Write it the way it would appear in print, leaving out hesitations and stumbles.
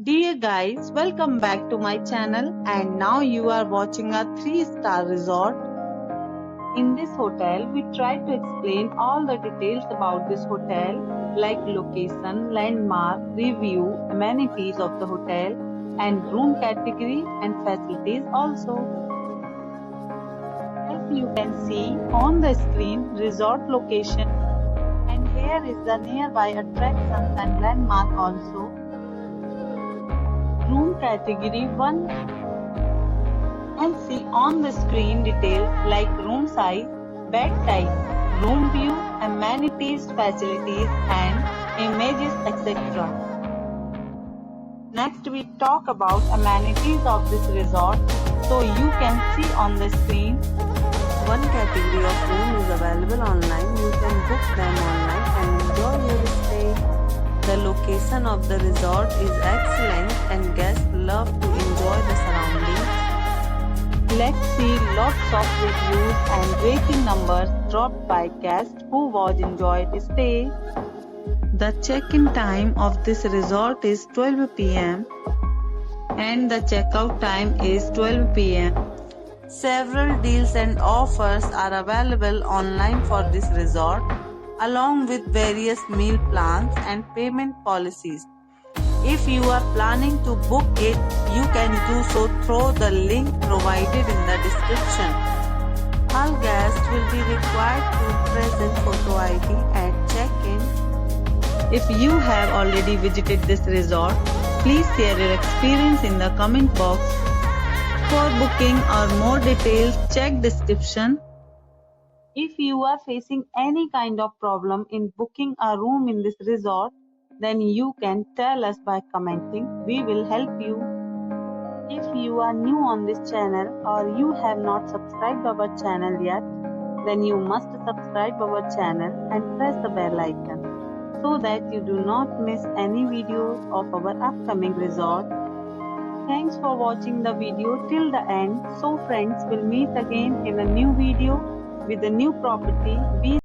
Dear guys, welcome back to my channel, and now you are watching a 3-star resort. In this hotel, we try to explain all the details about this hotel like location, landmark, review, amenities of the hotel and room category and facilities also. As you can see on the screen, resort location, and here is the nearby attractions and landmark also. Room category 1, and see on the screen details like room size, bed type, room view, amenities, facilities and images, etc. Next we talk about amenities of this resort, so you can see on the screen. One category of room is available online. You can book them online and enjoy your stay. The location of the resort is excellent and guests love to enjoy the surroundings. Let's see lots of reviews and rating numbers dropped by guests who was enjoyed stay. The check-in time of this resort is 12 p.m. and the checkout time is 12 p.m. Several deals and offers are available online for this resort, along with various meal plans and payment policies. If you are planning to book it, you can do so through the link provided in the description. All guests will be required to present photo ID at check-in. If you have already visited this resort, please share your experience in the comment box. For booking or more details, check description. If you are facing any kind of problem in booking a room in this resort, then you can tell us by commenting. We will help you. If you are new on this channel or you have not subscribed our channel yet, then you must subscribe our channel and press the bell icon so that you do not miss any videos of our upcoming resort. Thanks for watching the video till the end. So friends, will meet again in a new video with a new property. Be